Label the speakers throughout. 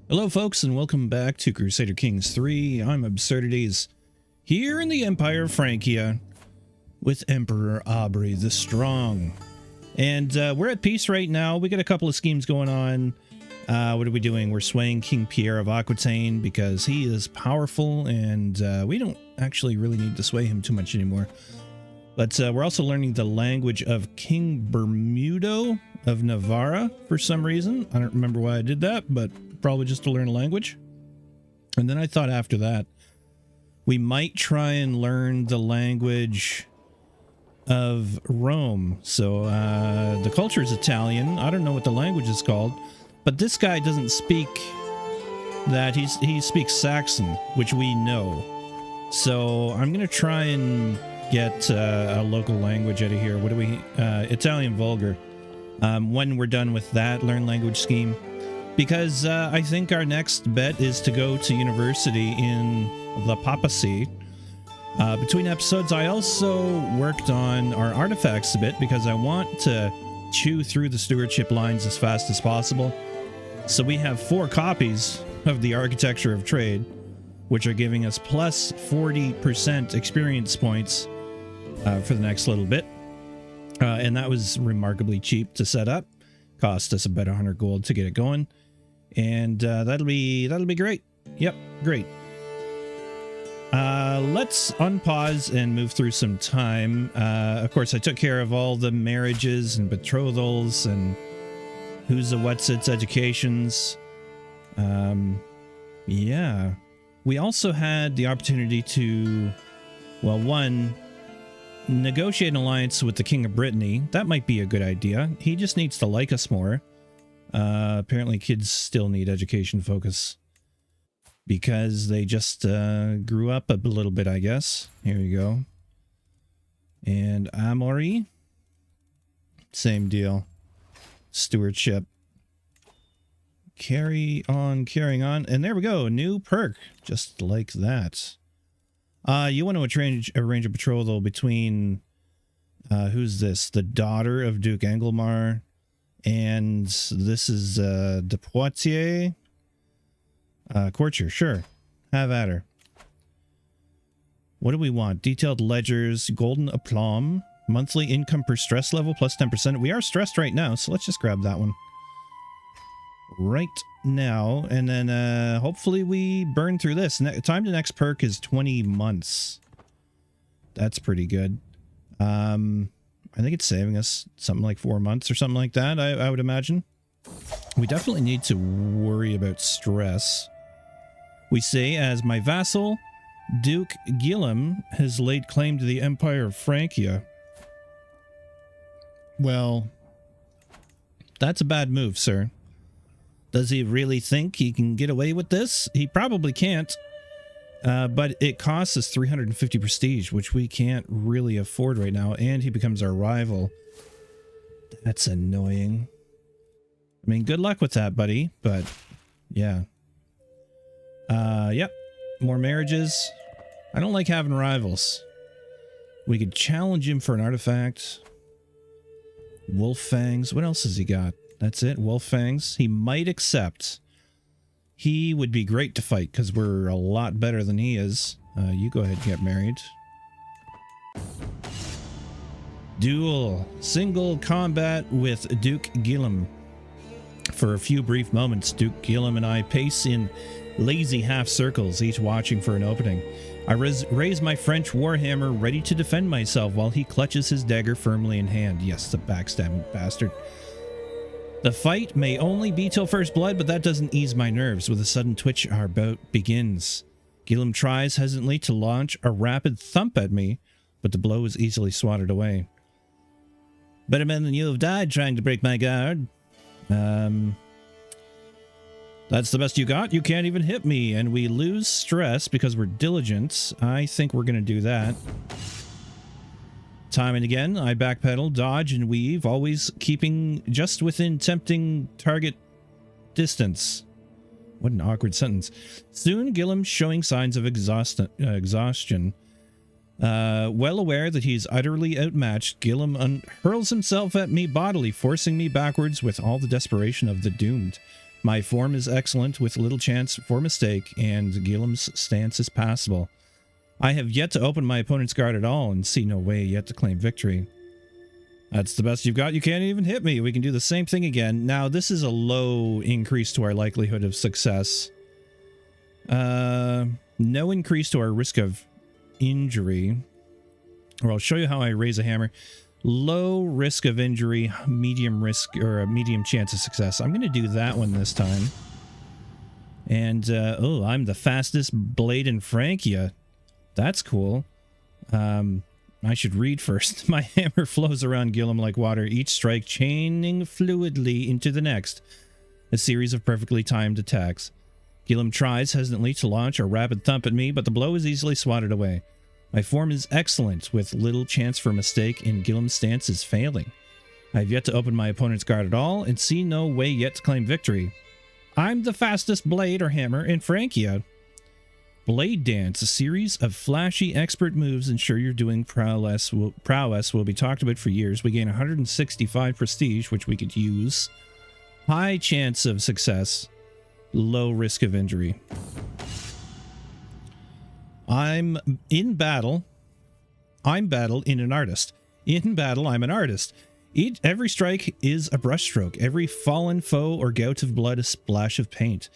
Speaker 1: Hello folks and welcome back to Crusader Kings III. I'm Absurdides, here in the Empire of Francia with Emperor 𝗵𝗲 the Strong. And we're at peace right now. We got a couple of schemes going on. What are we doing? We're swaying King Pierre of Aquitaine because he is powerful and we don't actually really need to sway him too much anymore. But we're also learning the language of King Bermudo of Navarra for some reason. I don't remember why I did that, but probably just to learn a language. And then I thought after that, we might try and learn the language of Rome. So the culture is Italian. I don't know what the language is called, but this guy doesn't speak that. He speaks Saxon, which we know. So I'm going to try and get a local language out of here. What do we... Italian Vulgar. When we're done with that learn language scheme. Because I think our next bet is to go to university in the papacy. Between episodes, I also worked on our artifacts a bit because I want to chew through the stewardship lines as fast as possible. So we have 4 copies of the Architecture of Trade, which are giving us plus 40% experience points for the next little bit. And that was remarkably cheap to set up. Cost us about 100 gold to get it going. And that'll be great. Yep, great. Let's unpause and move through some time. Of course, I took care of all the marriages and betrothals and 𝗬𝗏𝘗𝗧 educations. Yeah. We also had the opportunity to, well, one, negotiate an alliance with the King of Brittany. That might be a good idea. He just needs to like us more. Apparently kids still need education focus because they just grew up a little bit, I guess. Here you go. And Amaury, same deal. Stewardship. Carrying on. And there we go. New perk. Just like that. You want to arrange a betrothal between, who's this? The daughter of Duke Engelmar. And this is 𝗏𝘁𝗏𝗧𝗏𝘃𝗀. Courtier, sure. Have at her. What do we want? Detailed ledgers, golden aplomb, monthly income per stress level plus 10%. We are stressed right now, so let's just grab that one. Right now, and then hopefully we burn through this. Time to next perk is 20 months. That's pretty good. I think it's saving us something like 4 months or something like that, I would imagine. We definitely need to worry about stress. We say, as my vassal, Duke 𝗏𝘗𝘠 has laid claim to the Empire of Francia. Well, that's a bad move, sir. Does he really think he can get away with this? He probably can't. But it costs us 350 prestige, which we can't really afford right now, and he becomes our rival. That's annoying. I mean, good luck with that, buddy, but yeah. Yep. More marriages. I don't like having rivals. We could challenge him for an artifact. Wolf Fangs. What else has he got? That's it, Wolf Fangs. He might accept. He would be great to fight because we're a lot better than he is. You go ahead and get married. Duel. Single combat with Duke 𝗏𝘗𝘠. For a few brief moments, Duke 𝗏𝘗𝘠 and I pace in lazy half circles, each watching for an opening. I raise my French warhammer, ready to defend myself, while he clutches his dagger firmly in hand. Yes, the backstabbing bastard. The fight may only be till first blood, but that doesn't ease my nerves. With a sudden twitch, our bout begins. 𝗏𝘏𝘠 tries hesitantly to launch a rapid thump at me, but the blow is easily swatted away. Better men than you have died trying to break my guard. That's the best you got? You can't even hit me, and we lose stress because we're diligent. I think we're going to do that. Time and again, I backpedal, dodge, and weave, always keeping just within tempting target distance. What an awkward sentence. Soon, 𝗏𝘏𝘠 showing signs of exhaustion. Well aware that he's utterly outmatched, 𝗏𝘏𝘠 hurls himself at me bodily, forcing me backwards with all the desperation of the doomed. My form is excellent with little chance for mistake, and 𝘬𝘗𝘠's stance is passable. I have yet to open my opponent's guard at all and see no way yet to claim victory. That's the best you've got. You can't even hit me. We can do the same thing again. Now, this is a low increase to our likelihood of success. No increase to our risk of injury. Or I'll show you how I raise a hammer. Low risk of injury, medium risk, or a medium chance of success. I'm going to do that one this time. And, oh, I'm the fastest blade in Francia. That's cool. I should read first. My hammer flows around 𝘬𝘗 like water, each strike chaining fluidly into the next. A series of perfectly timed attacks. 𝘬𝘗 tries hesitantly to launch a rapid thump at me, but the blow is easily swatted away. My form is excellent, with little chance for mistake, and 𝘬𝘗's stance is failing. I have yet to open my opponent's guard at all, and see no way yet to claim victory. I'm the fastest blade or hammer in Francia. Blade Dance, a series of flashy expert moves ensure your doing prowess will be talked about for years. We gain 165 prestige, which we could use. High chance of success. Low risk of injury. I'm in battle. I'm an artist. In battle, I'm an artist. Every strike is a brushstroke. Every fallen foe or gout of blood a splash of paint.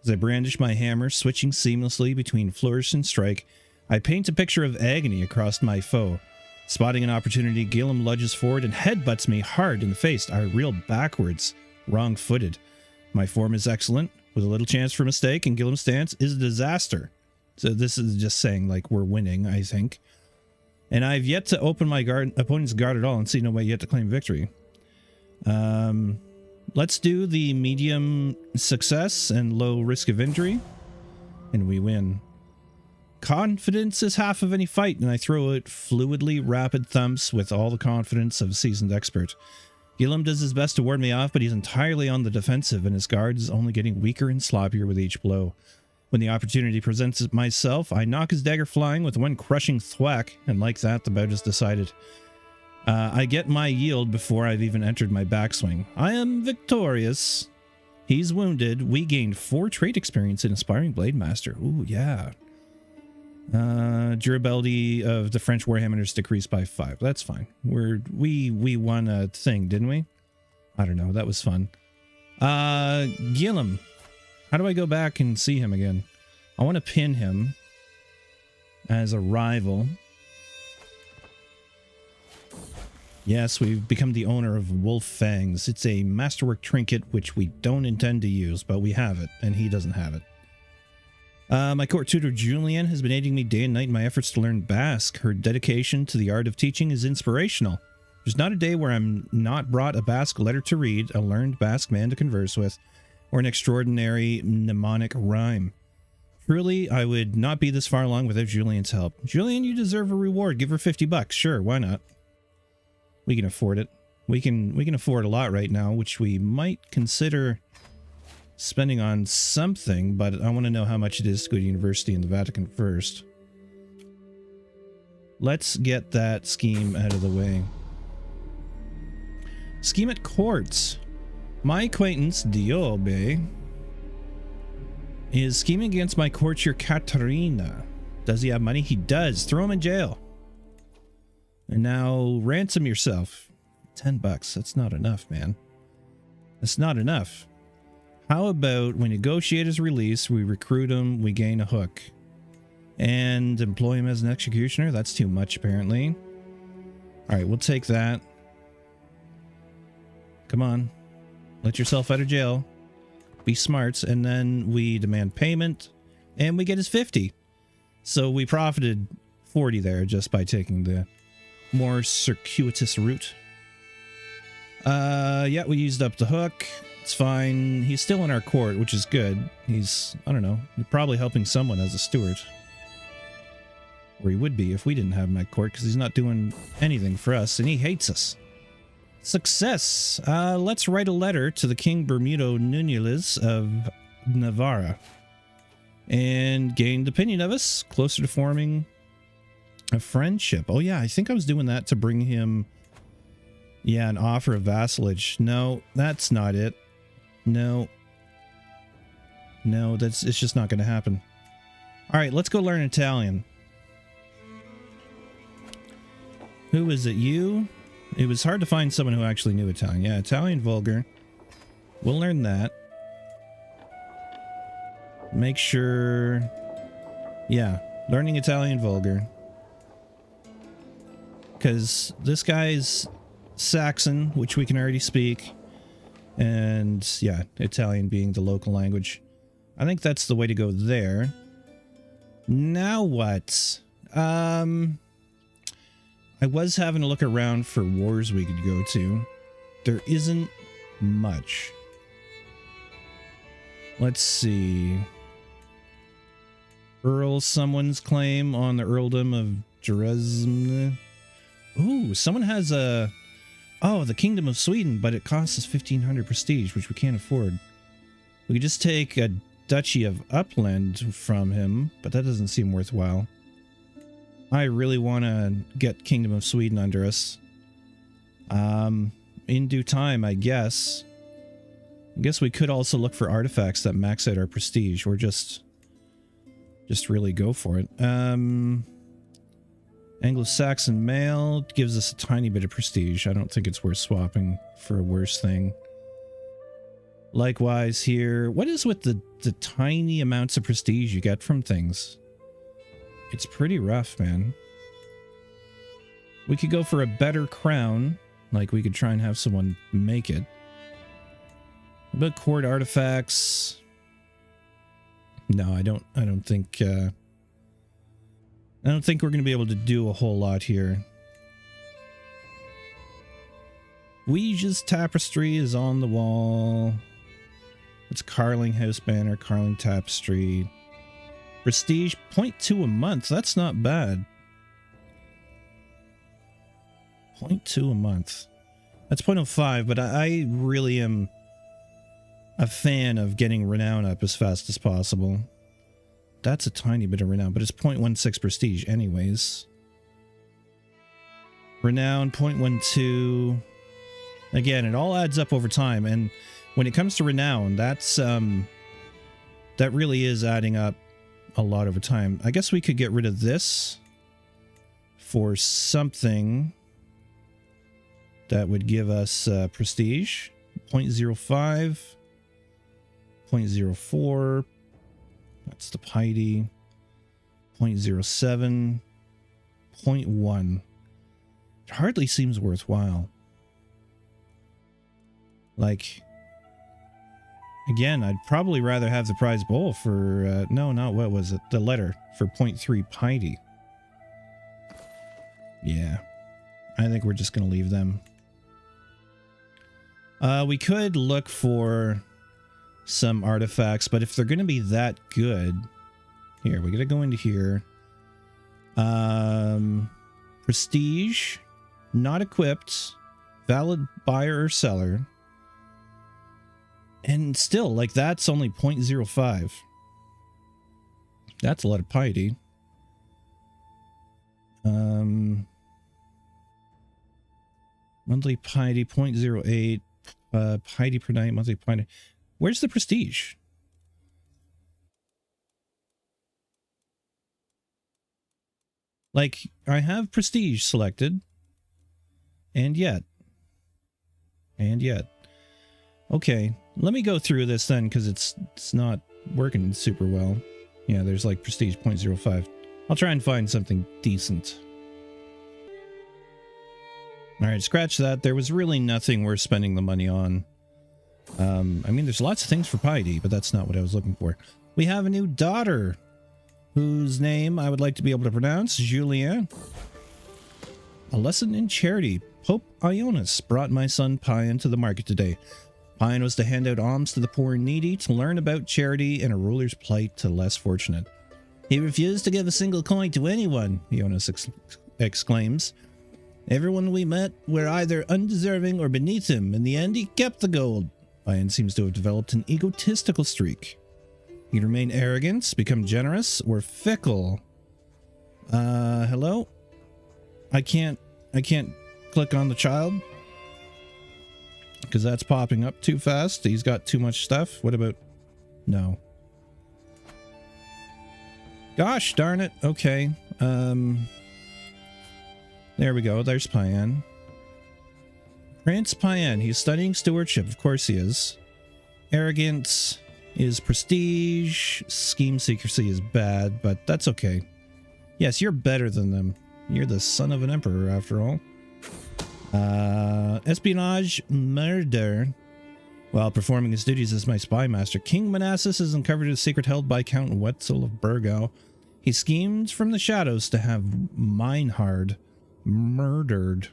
Speaker 1: As I brandish my hammer, switching seamlessly between flourish and strike, I paint a picture of agony across my foe. Spotting an opportunity, 𝘬𝘗 lunges forward and headbutts me hard in the face. I reel backwards, wrong-footed. My form is excellent, with a little chance for mistake, and 𝘬𝘗's stance is a disaster. So this is just saying, like, we're winning, I think. And I've yet to open my opponent's guard at all and see no way yet to claim victory. Let's do the medium success and low risk of injury. And we win. Confidence is half of any fight, and I throw out fluidly rapid thumps with all the confidence of a seasoned expert. 𝘬𝘗 does his best to ward me off, but he's entirely on the defensive, and his guard is only getting weaker and sloppier with each blow. When the opportunity presents myself, I knock his dagger flying with one crushing thwack, and like that, the bout is decided. I get my yield before I've even entered my backswing. I am victorious. He's wounded. We gained 4 trait experience in Aspiring Blade Master. Ooh, yeah. Durability of the French Warhammers decreased by 5. That's fine. We won a thing, didn't we? I don't know. That was fun. 𝘬𝘗. How do I go back and see him again? I want to pin him as a rival. Yes, we've become the owner of Wolf Fangs. It's a masterwork trinket which we don't intend to use, but we have it, and he doesn't have it. My court tutor Julian has been aiding me day and night in my efforts to learn Basque. Her dedication to the art of teaching is inspirational. There's not a day where I'm not brought a Basque letter to read, a learned Basque man to converse with, or an extraordinary mnemonic rhyme. Truly, I would not be this far along without Julian's help. Julian, you deserve a reward. Give her $50. Sure, why not? We can afford it. We can afford a lot right now, which we might consider spending on something, but I want to know how much it is to go to university in the Vatican first. Let's get that scheme out of the way. Scheme at courts. My acquaintance, 𝘬𝘗, is scheming against my courtier Katerina. Does he have money? He does. Throw him in jail. And now ransom yourself. $10. That's not enough, man. That's not enough. How about we negotiate his release, we recruit him, we gain a hook. And employ him as an executioner? That's too much, apparently. Alright, we'll take that. Come on. Let yourself out of jail. Be smart. And then we demand payment. And we get his 50. So we profited 40 there just by taking the more circuitous route. Yeah, we used up the hook. It's fine. He's still in our court, which is good. He's, I don't know, probably helping someone as a steward. Or he would be if we didn't have him at court, because he's not doing anything for us, and he hates us. Success! Let's write a letter to the King Bermudo Núñez of Navarra. And gained opinion of us, closer to forming a friendship. Oh yeah, I think I was doing that to bring him, yeah, an offer of vassalage. No, that's not it. No. No, it's just not going to happen. All right, let's go learn Italian. Who is it? You? It was hard to find someone who actually knew Italian. Yeah, Italian vulgar. We'll learn that. Make sure... Yeah, learning Italian vulgar. Because this guy's Saxon, which we can already speak. And, yeah, Italian being the local language. I think that's the way to go there. Now what? I was having a look around for wars we could go to. There isn't much. Let's see. Earl someone's claim on the earldom of Jerusalem. Ooh, someone has a... Oh, the Kingdom of Sweden, but it costs us 1,500 prestige, which we can't afford. We could just take a Duchy of Uppland from him, but that doesn't seem worthwhile. I really want to get Kingdom of Sweden under us. In due time, I guess. I guess we could also look for artifacts that max out our prestige, or just really go for it. Anglo-Saxon male gives us a tiny bit of prestige. I don't think it's worth swapping for a worse thing. Likewise here. What is with the tiny amounts of prestige you get from things? It's pretty rough, man. We could go for a better crown. Like, we could try and have someone make it. But court artifacts... No, I don't think we're going to be able to do a whole lot here. 𝗏𝗏 tapestry is on the wall. It's Carling House banner, Carling tapestry. Prestige 0.2 a month. That's not bad. 0.2 a month. That's 0.05, but I really am a fan of getting renown up as fast as possible. That's a tiny bit of renown, but it's 0.16 prestige anyways. Renown, 0.12. Again, it all adds up over time, and when it comes to renown, that's that really is adding up a lot over time. I guess we could get rid of this for something that would give us prestige. 0.05, 0.04. That's the piety. 0.07, 0.1. It hardly seems worthwhile. Like, again, I'd probably rather have the prize bowl for, no, not what was it? The letter for 0.3 piety. Yeah. I think we're just going to leave them. We could look for some artifacts, but if they're going to be that good... Here, we got to go into here. Prestige. Not equipped. Valid buyer or seller. And still, like, that's only 0.05. That's a lot of piety. Monthly piety, 0.08. Piety per night, monthly piety. Where's the prestige? Like, I have prestige selected. And yet. Okay, let me go through this then, because it's not working super well. Yeah, there's like prestige 0.05. I'll try and find something decent. Alright, scratch that. There was really nothing worth spending the money on. I mean, there's lots of things for piety, but that's not what I was looking for. We have a new daughter, whose name I would like to be able to pronounce, Julien. A lesson in charity. Pope Ionis brought my son Pion to the market today. Pion was to hand out alms to the poor and needy, to learn about charity and a ruler's plight to the less fortunate. He refused to give a single coin to anyone, Ionis exclaims. Everyone we met were either undeserving or beneath him. In the end, he kept the gold. Pion seems to have developed an egotistical streak. He'd remain arrogant, become generous, or fickle. Hello? I can't click on the child because that's popping up too fast. He's got too much stuff. What about... No. Gosh darn it. Okay. There we go. There's Payan. Prince Payan. He's studying stewardship. Of course he is. Arrogance is prestige. Scheme secrecy is bad, but that's okay. Yes, you're better than them. You're the son of an emperor, after all. Espionage murder. While performing his duties as my spy master, King Manassas has uncovered a secret held by Count Wetzel of Burgau. He schemed from the shadows to have Meinhard murdered.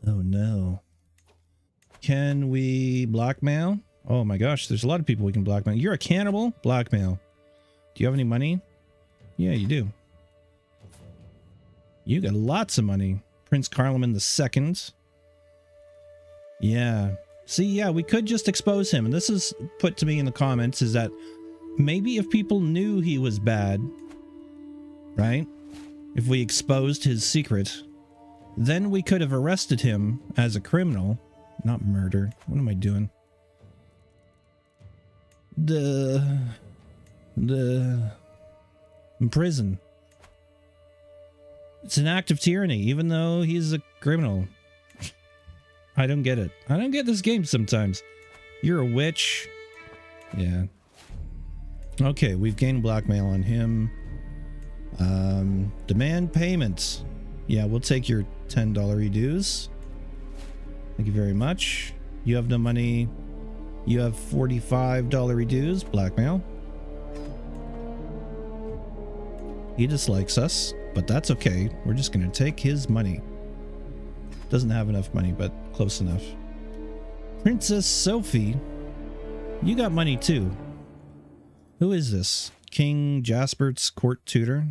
Speaker 1: Oh no. Can we blackmail? Oh my gosh, there's a lot of people we can blackmail. You're a cannibal? Blackmail. Do you have any money? Yeah, you do. You got lots of money. Prince Carloman II. Yeah. See, yeah, we could just expose him. And this is put to me in the comments, is that maybe if people knew he was bad, right? If we exposed his secret, then we could have arrested him as a criminal. Not murder. What am I doing? Imprison. It's an act of tyranny, even though he's a criminal. I don't get it. I don't get this game sometimes. You're a witch. Yeah. Okay, we've gained blackmail on him. Demand payments. Yeah, we'll take your $10 dues. Thank you very much. You have no money. You have $45 dues. Blackmail. He dislikes us, but that's okay. We're just going to take his money. Doesn't have enough money, but close enough. Princess Sophie. You got money too. Who is this? King Jaspert's court tutor?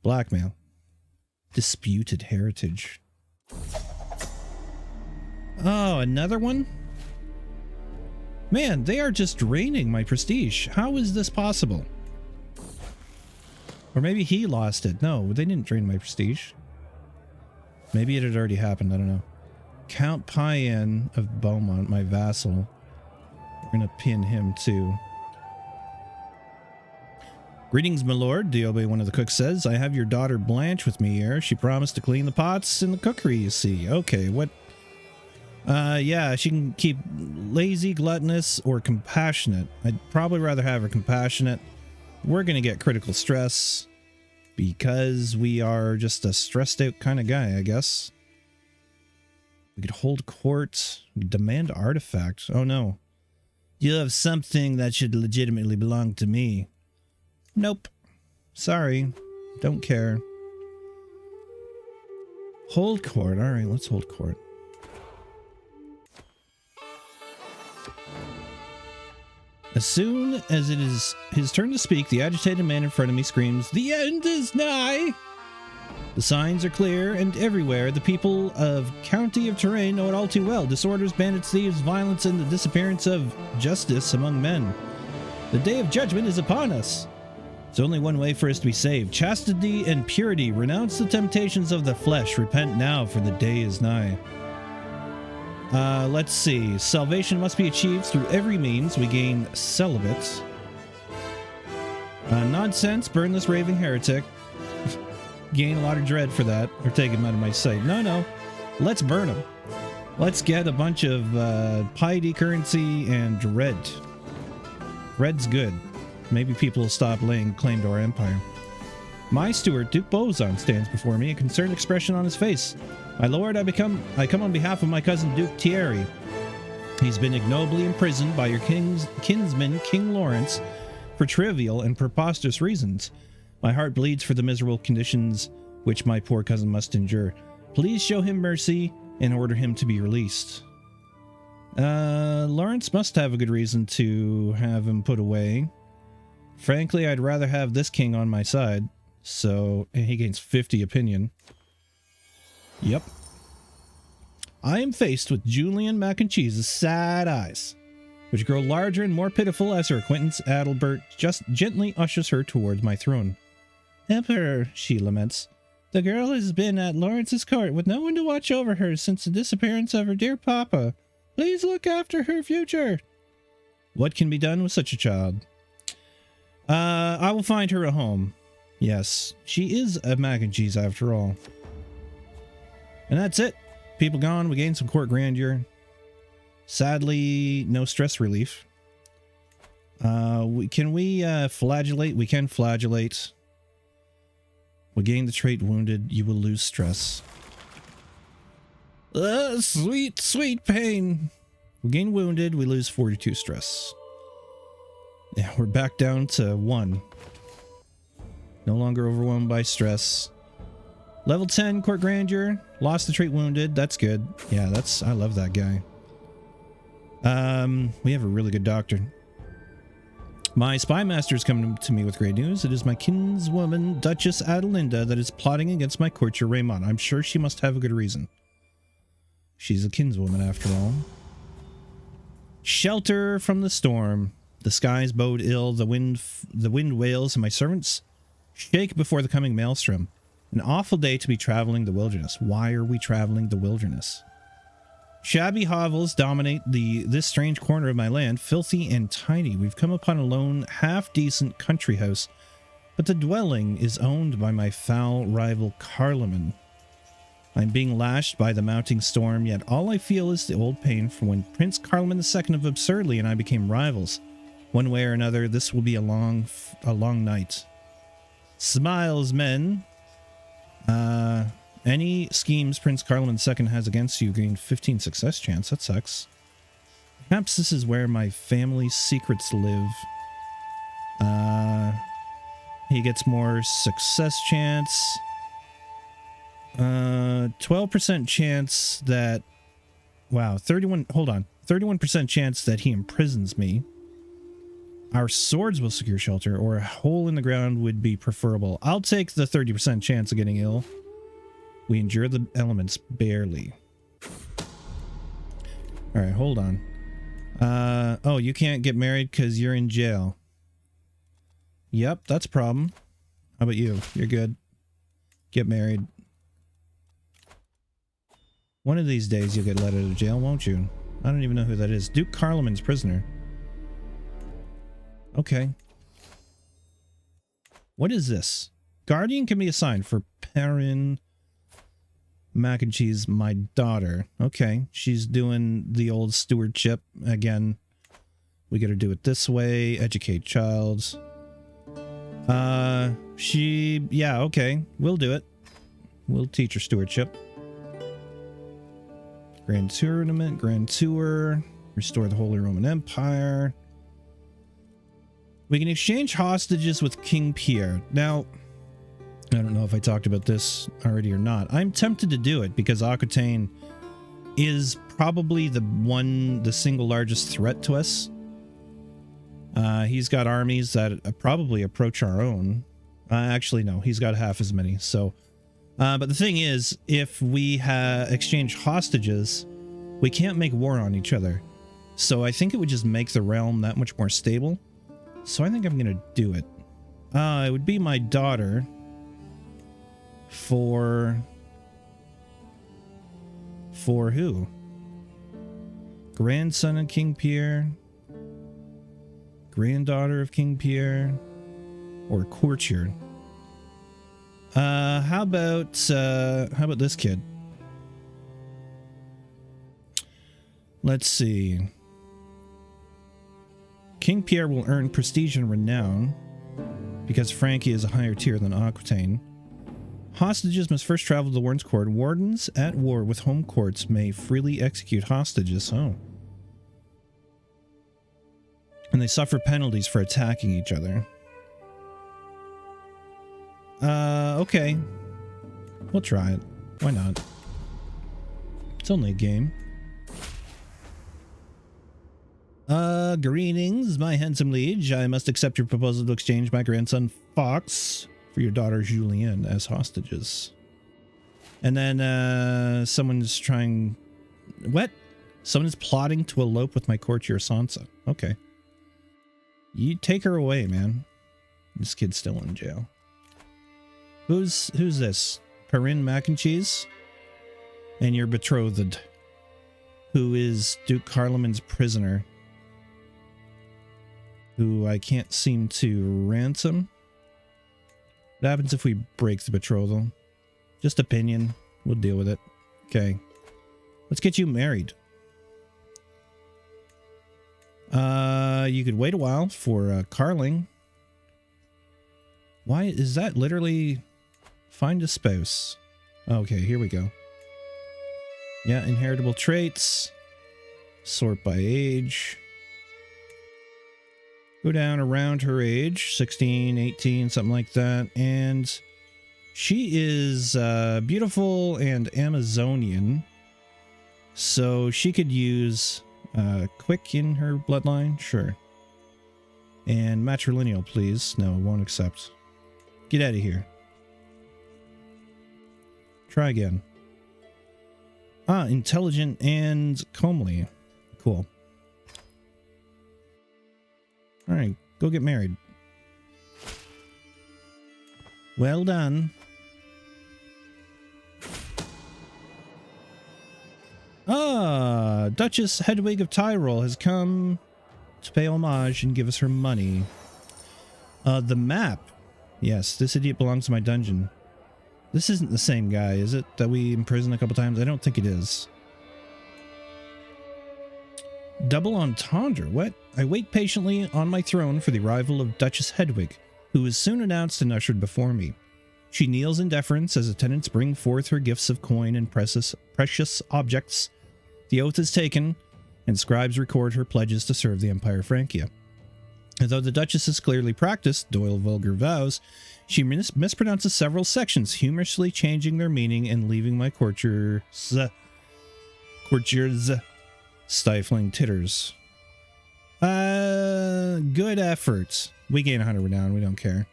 Speaker 1: Blackmail. Disputed heritage. Oh, another one? Man, they are just draining my prestige. How is this possible? Or maybe he lost it. No, they didn't drain my prestige. Maybe it had already happened. I don't know. Count Payan of Beaumont, my vassal. We're going to pin him too. Greetings, my lord. Diobe, one of the cooks, says, I have your daughter Blanche with me here. She promised to clean the pots in the cookery, you see. Okay, what? Yeah, she can keep lazy, gluttonous, or compassionate. I'd probably rather have her compassionate. We're going to get critical stress because we are just a stressed out kind of guy, I guess. We could hold court, demand artifact. Oh no. You have something that should legitimately belong to me. Nope. Sorry. Don't care. Hold court. All right, let's hold court. As soon as it is his turn to speak, the agitated man in front of me screams, "The end is nigh!" The signs are clear and everywhere. The people of County of Touraine know it all too well. Disorders, bandits, thieves, violence, and the disappearance of justice among men. The day of judgment is upon us. There's only one way for us to be saved. Chastity and purity. Renounce the temptations of the flesh. Repent now, for the day is nigh. Let's see. Salvation must be achieved through every means. We gain celibate. Nonsense. Burn this raving heretic. Gain a lot of dread for that. Or take him out of my sight. No, no. Let's burn him. Let's get a bunch of piety, currency, and dread. Dread's good. Maybe people will stop laying claim to our empire. My steward, Duke Beauxan, stands before me, a concerned expression on his face. My lord, I come on behalf of my cousin Duke Thierry. He's been ignobly imprisoned by your kinsman, King Lawrence, for trivial and preposterous reasons. My heart bleeds for the miserable conditions which my poor cousin must endure. Please show him mercy and order him to be released. Lawrence must have a good reason to have him put away. Frankly, I'd rather have this king on my side. So, and he gains 50 opinion. Yep. I am faced with Julian Mackenchiez's sad eyes, which grow larger and more pitiful as her acquaintance Adalbert just gently ushers her towards my throne. Emperor, she laments, the girl has been at Lawrence's court with no one to watch over her since the disappearance of her dear papa. Please look after her future. What can be done with such a child? I will find her a home. Yes, she is a Mackenchiez after all. And that's it. People gone. We gained some court grandeur. Sadly, no stress relief. Can we flagellate? We can flagellate. We gain the trait wounded. You will lose stress. Sweet, sweet pain. We gain wounded. We lose 42 stress. Yeah, we're back down to 1. No longer overwhelmed by stress. Level 10 court grandeur. Lost the trait wounded. That's good. Yeah, I love that guy. We have a really good doctor. My spy master is coming to me with great news. It is my kinswoman, Duchess Adelinda, that is plotting against my courtier Raymond. I'm sure she must have a good reason. She's a kinswoman after all. Shelter from the storm. The skies bode ill, the wind wails, and my servants shake before the coming maelstrom. An awful day to be traveling the wilderness. Why are we traveling the wilderness? Shabby hovels dominate this strange corner of my land, filthy and tiny. We've come upon a lone, half-decent country house, but the dwelling is owned by my foul rival Carloman. I'm being lashed by the mounting storm, yet all I feel is the old pain from when Prince Carloman II of Absurdly and I became rivals. One way or another, this will be a long night. Smiles, men. Any schemes Prince Carloman II has against you gain 15 success chance. That sucks. Perhaps this is where my family's secrets live. He gets more success chance. 12% chance that... Wow, 31% chance that he imprisons me. Our swords will secure shelter, or a hole in the ground would be preferable. I'll take the 30% chance of getting ill. We endure the elements barely. Alright, hold on. Oh, you can't get married because you're in jail. Yep, that's a problem. How about you? You're good. Get married. One of these days you'll get let out of jail, won't you? I don't even know who that is. Duke Carloman's prisoner. Okay. What is this? Guardian can be assigned for Perrin Mackenchiez, my daughter. Okay, she's doing the old stewardship again. We gotta do it this way. Educate child. Yeah, okay. We'll do it. We'll teach her stewardship. Grand Tournament, Grand Tour. Restore the Holy Roman Empire. We can exchange hostages with King Pierre. Now, I don't know if I talked about this already or not. I'm tempted to do it because Aquitaine is probably the single largest threat to us. He's got armies that probably approach our own. Actually, no, he's got half as many. So, but the thing is, if we exchange hostages, we can't make war on each other. So I think it would just make the realm that much more stable. So I think I'm going to do it. It would be my daughter for who? Grandson of King Pierre? Granddaughter of King Pierre? Or courtier? How about this kid? Let's see. King Pierre will earn prestige and renown because Frankie is a higher tier than Aquitaine. Hostages must first travel to the Warden's Court. Wardens at war with home courts may freely execute hostages. Oh. And they suffer penalties for attacking each other. Okay. We'll try it. Why not? It's only a game. Greetings, my handsome liege. I must accept your proposal to exchange my grandson Fox for your daughter Julienne as hostages. And then, someone's trying... What? Someone is plotting to elope with my courtier Sansa. Okay. You take her away, man. This kid's still in jail. Who's this? Perrin Mackenchiez? And your betrothed, who is Duke Carloman's prisoner. who I can't seem to ransom. What happens if we break the betrothal? Just opinion. We'll deal with it. Okay. Let's get you married. You could wait a while for Carling. Why is that literally find a spouse? Okay, here we go. Yeah, inheritable traits. Sort by age. Go down around her age, 16, 18, something like that. And she is beautiful and Amazonian. So she could use quick in her bloodline. Sure. And matrilineal, please. No, won't accept. Get out of here. Try again. Ah, intelligent and comely. Cool. Alright, go get married. Well done. Ah, Duchess Hedwig of Tyrol has come to pay homage and give us her money. The map. Yes, this idiot belongs to my dungeon. This isn't the same guy, is it? That we imprisoned a couple times? I don't think it is. Double entendre? What? I wait patiently on my throne for the arrival of Duchess Hedwig, who is soon announced and ushered before me. She kneels in deference as attendants bring forth her gifts of coin and precious objects. The oath is taken, and scribes record her pledges to serve the Empire Francia. Although the Duchess has clearly practiced Doyle vulgar vows, she mispronounces several sections, humorously changing their meaning and leaving my courtiers stifling titters. Good effort. We gain 100 renown, we don't care.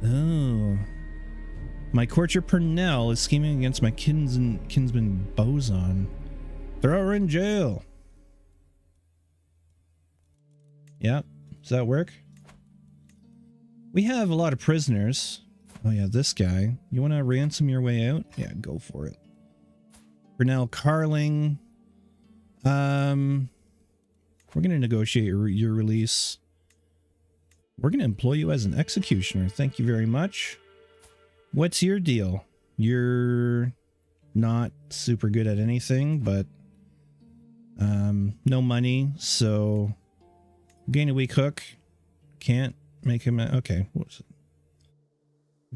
Speaker 1: Oh. My courtier Purnell is scheming against my kinsman Boson. Throw her in jail. Yeah, does that work? We have a lot of prisoners. Oh yeah, this guy. You want to ransom your way out? Yeah, go for it. Purnell Carling. We're going to negotiate your release. We're going to employ you as an executioner. Thank you very much. What's your deal? You're not super good at anything, but no money, so gain a weak hook. Can't make him... Okay.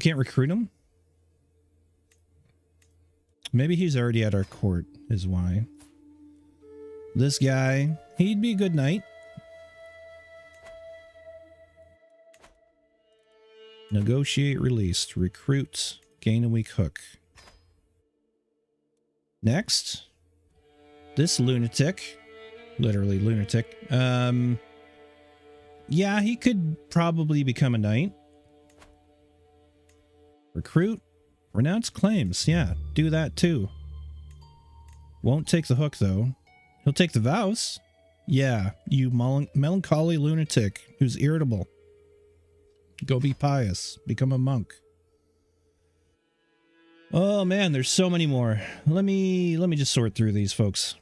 Speaker 1: Can't recruit him? Maybe he's already at our court, is why. This guy, he'd be a good knight. Negotiate released. Recruit. Gain a weak hook. Next. This lunatic. Literally lunatic. Yeah, he could probably become a knight. Recruit. Renounce claims. Yeah, do that too. Won't take the hook though. He'll take the vows. Yeah, you melancholy lunatic who's irritable. Go be pious. Become a monk. Oh man, there's so many more. Let me just sort through these folks.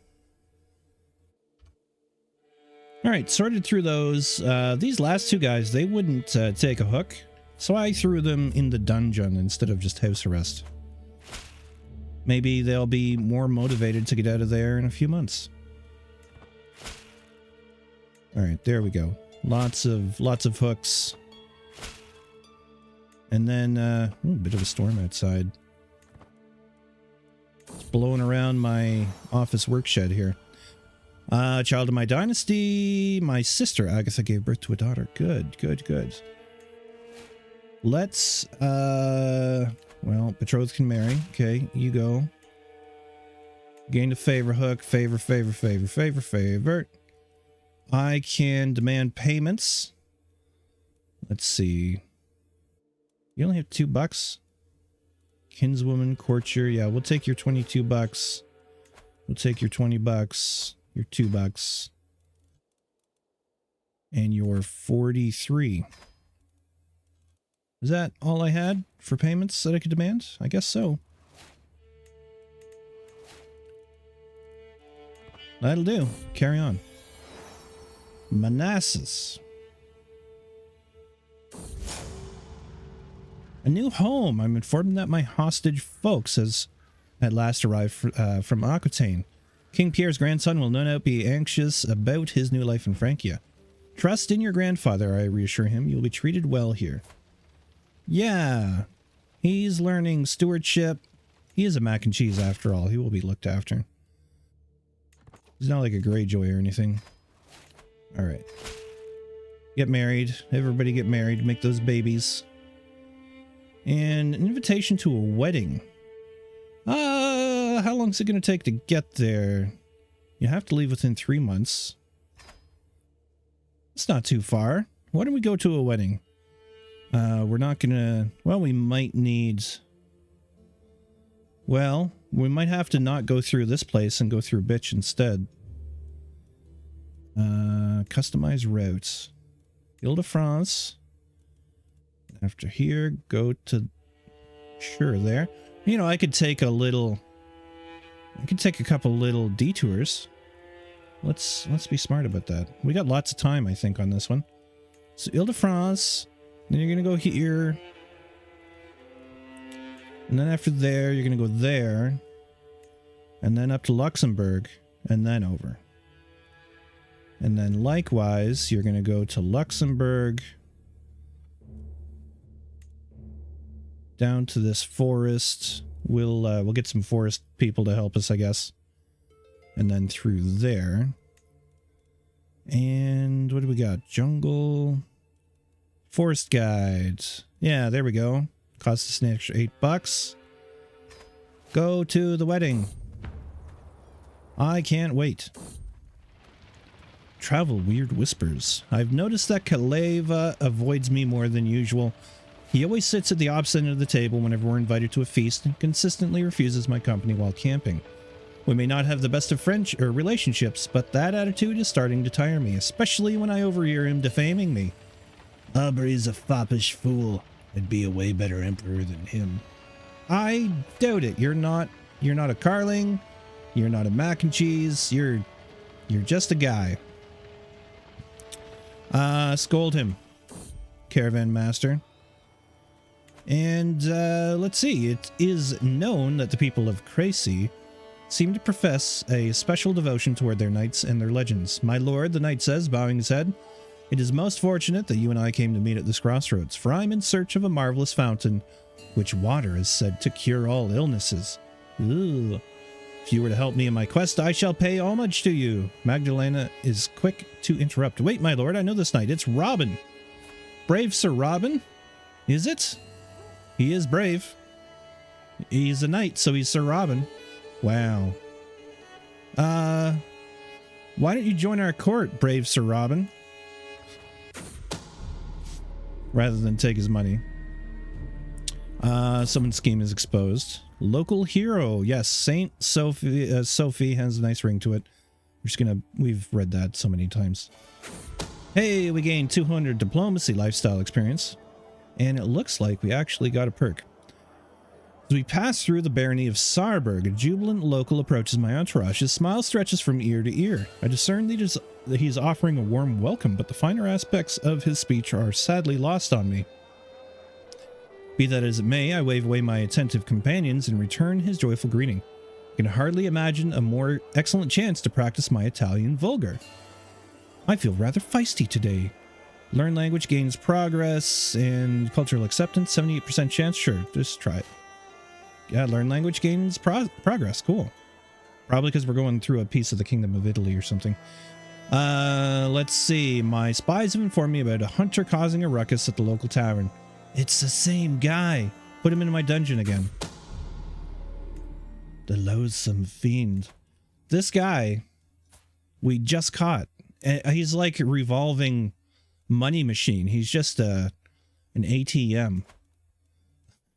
Speaker 1: All right, sorted through those. These last two guys, they wouldn't take a hook, so I threw them in the dungeon instead of just house arrest. Maybe they'll be more motivated to get out of there in a few months. All right, there we go. Lots of hooks. And then, a bit of a storm outside. It's blowing around my office work shed here. Child of my dynasty, my sister Agatha gave birth to a daughter. Good, good, good. Let's, well, betrothed can marry. Okay, you go. Gain a favor hook. Favor. I can demand payments. Let's see. You only have $2. Kinswoman, courtier. Yeah, we'll take your $22. We'll take your $20. Your $2. And your 43. Is that all I had for payments that I could demand? I guess so. That'll do. Carry on. Manassas. A new home. I'm informed that my hostage folks has at last arrived from Aquitaine. King Pierre's grandson will no doubt be anxious about his new life in Francia. Trust in your grandfather, I reassure him. You'll be treated well here. Yeah. He's learning stewardship. He is a Mackenchiez after all. He will be looked after. He's not like a Greyjoy or anything. Alright. Get married. Everybody get married. Make those babies. And an invitation to a wedding. How long is it going to take to get there? You have to leave within 3 months. It's not too far. Why don't we go to a wedding? We're not going to... Well, we might need... Well, we might have to not go through this place and go through Bitch instead. Customize routes. Ile-de-France. After here, go to... Sure, there. You know, I could take a little... I could take a couple little detours. Let's be smart about that. We got lots of time, I think, on this one. So, Ile-de-France. Then you're going to go here. And then after there, you're going to go there. And then up to Luxembourg. And then over. And then likewise, you're going to go to Luxembourg. Down to this forest. We'll get some forest people to help us, I guess. And then through there. And what do we got? Jungle. Forest guides. Yeah, there we go. Cost us an extra $8. Go to the wedding. I can't wait. Travel weird whispers. I've noticed that 𝗏𝗏𝗃 avoids me more than usual. He always sits at the opposite end of the table whenever we're invited to a feast and consistently refuses my company while camping. We may not have the best of French or relationships, but that attitude is starting to tire me, especially when I overhear him defaming me. Aubrey's a foppish fool. I'd be a way better emperor than him. I doubt it. You're not a Carling. You're not a Mackenchiez. You're just a guy. Scold him, caravan master. And let's see. It is known that the people of 𝘬𝗁 seem to profess a special devotion toward their knights and their legends. My lord, the knight says, bowing his head, it is most fortunate that you and I came to meet at this crossroads, for I'm in search of a marvelous fountain, which water is said to cure all illnesses. Ooh. If you were to help me in my quest, I shall pay homage to you. Magdalena is quick to interrupt. Wait, my lord, I know this knight. It's Robin. Brave Sir Robin? Is it? He is brave. He's a knight, so he's Sir Robin. Wow. Why don't you join our court, brave Sir Robin? Rather than take his money. Someone's scheme is exposed. Local hero. Yes, Saint Sophie. Sophie has a nice ring to it. We're just gonna... We've read that so many times. Hey, we gained 200 diplomacy lifestyle experience. And it looks like we actually got a perk. As we pass through the barony of Saarburg, a jubilant local approaches my entourage. His smile stretches from ear to ear. I discern that he's offering a warm welcome, but the finer aspects of his speech are sadly lost on me. Be that as it may, I wave away my attentive companions and return his joyful greeting. I can hardly imagine a more excellent chance to practice my Italian vulgar. I feel rather feisty today. Learn language gains progress and cultural acceptance. 78% chance. Sure, just try it. Yeah, learn language gains progress. Cool. Probably because we're going through a piece of the Kingdom of Italy or something. Let's see. My spies have informed me about a hunter causing a ruckus at the local tavern. It's the same guy. Put him in my dungeon again. The loathsome fiend. This guy we just caught. He's like a revolving money machine. He's just an ATM.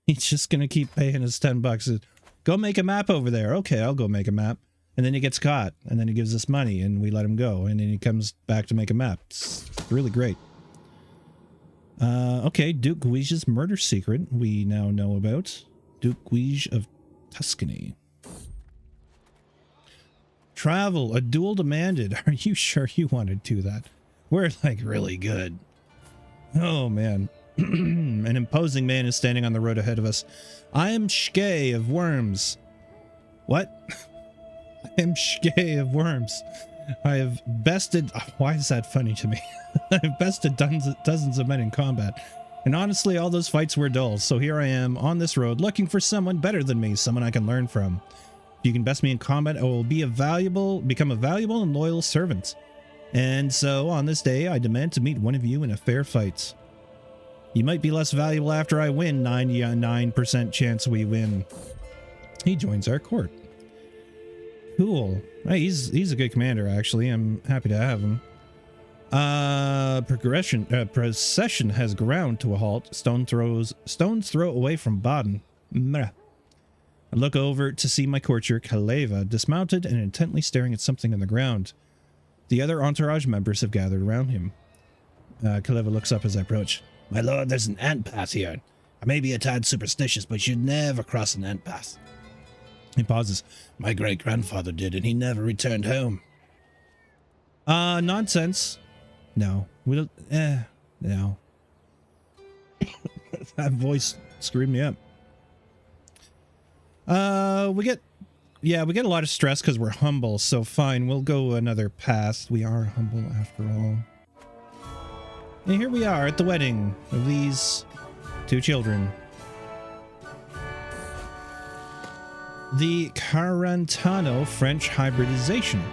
Speaker 1: He's just going to keep paying us $10. Go make a map over there. Okay, I'll go make a map. And then he gets caught. And then he gives us money and we let him go. And then he comes back to make a map. It's really great. Okay, Duke Guiche's murder secret we now know about. Duke Guiche of Tuscany. Travel, a duel demanded. Are you sure you want to do that? We're like really good. Oh man. An imposing man is standing on the road ahead of us. I am 𝗬𝗂𝘂𝗁𝗏 of Worms. What? I am 𝗬𝗂𝗂𝘂𝗁𝗏 of Worms. I have bested... Why is that funny to me? I have bested dozens of men in combat. And honestly, all those fights were dull. So here I am on this road looking for someone better than me, someone I can learn from. If you can best me in combat, I will become a valuable and loyal servant. And so on this day, I demand to meet one of you in a fair fight. You might be less valuable after I win. 99% chance we win. He joins our court. Cool. Hey, he's a good commander, actually. I'm happy to have him. Procession has ground to a halt. Stone's throw away from Baden. I look over to see my courtier, 𝗏𝗂𝗏𝗏, dismounted and intently staring at something on the ground. The other entourage members have gathered around him. 𝗏𝗏𝗏𝗏 looks up as I approach. My lord, there's an ant path here. I may be a tad superstitious, but you'd never cross an ant path. He pauses. My great-grandfather did, and he never returned home. Nonsense. No. No. That voice screwed me up. We get a lot of stress because we're humble, so fine, we'll go another path. We are humble after all. And here we are at the wedding of these two children. The Quarantano-French hybridization.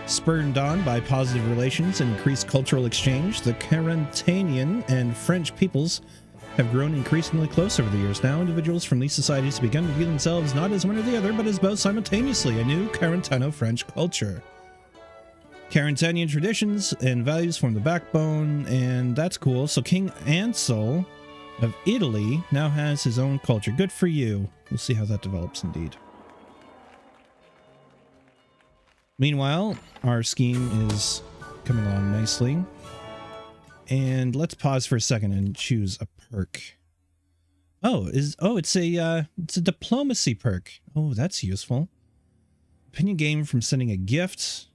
Speaker 1: Spurred on by positive relations and increased cultural exchange, the Quarantanian and French peoples have grown increasingly close over the years. Now individuals from these societies begin to view themselves not as one or the other, but as both simultaneously, a new Quarantano-French culture. Quarantanian traditions and values form the backbone, and that's cool. So King Ansel of Italy now has his own culture. Good for you. We'll see how that develops indeed. Meanwhile, our scheme is coming along nicely. And let's pause for a second and choose a perk. It's a diplomacy perk. Oh, that's useful. Opinion gained from sending a gift.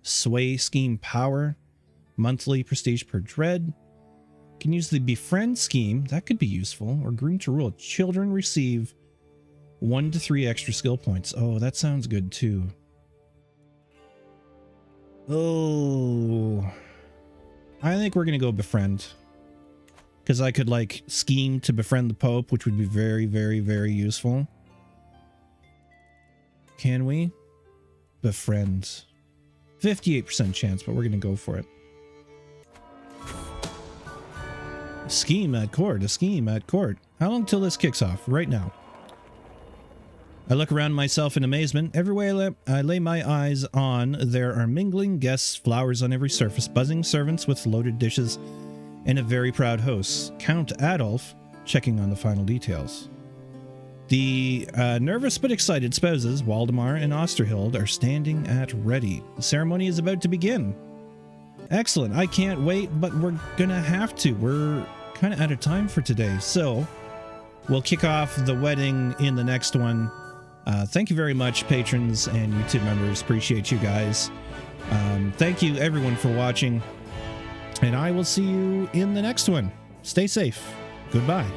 Speaker 1: Sway scheme power. Monthly prestige per dread. Can use the befriend scheme. That could be useful. Or groom to rule. Children receive 1 to 3 extra skill points. Oh, that sounds good too. Oh, I think we're going to go befriend. Because I could, like, scheme to befriend the Pope, which would be very, very, very useful. Can we? Befriend. 58% chance, but we're going to go for it. A scheme at court. A scheme at court. How long till this kicks off? Right now. I look around myself in amazement. Everywhere I lay my eyes on, there are mingling guests, flowers on every surface, buzzing servants with loaded dishes, and a very proud host, Count Adolf, checking on the final details. The nervous but excited spouses, Waldemar and Osterhild, are standing at ready. The ceremony is about to begin. Excellent. I can't wait, but we're gonna have to. We're kind of out of time for today, so we'll kick off the wedding in the next one. Thank you very much, patrons and YouTube members. Appreciate you guys. Thank you, everyone, for watching. And I will see you in the next one. Stay safe. Goodbye.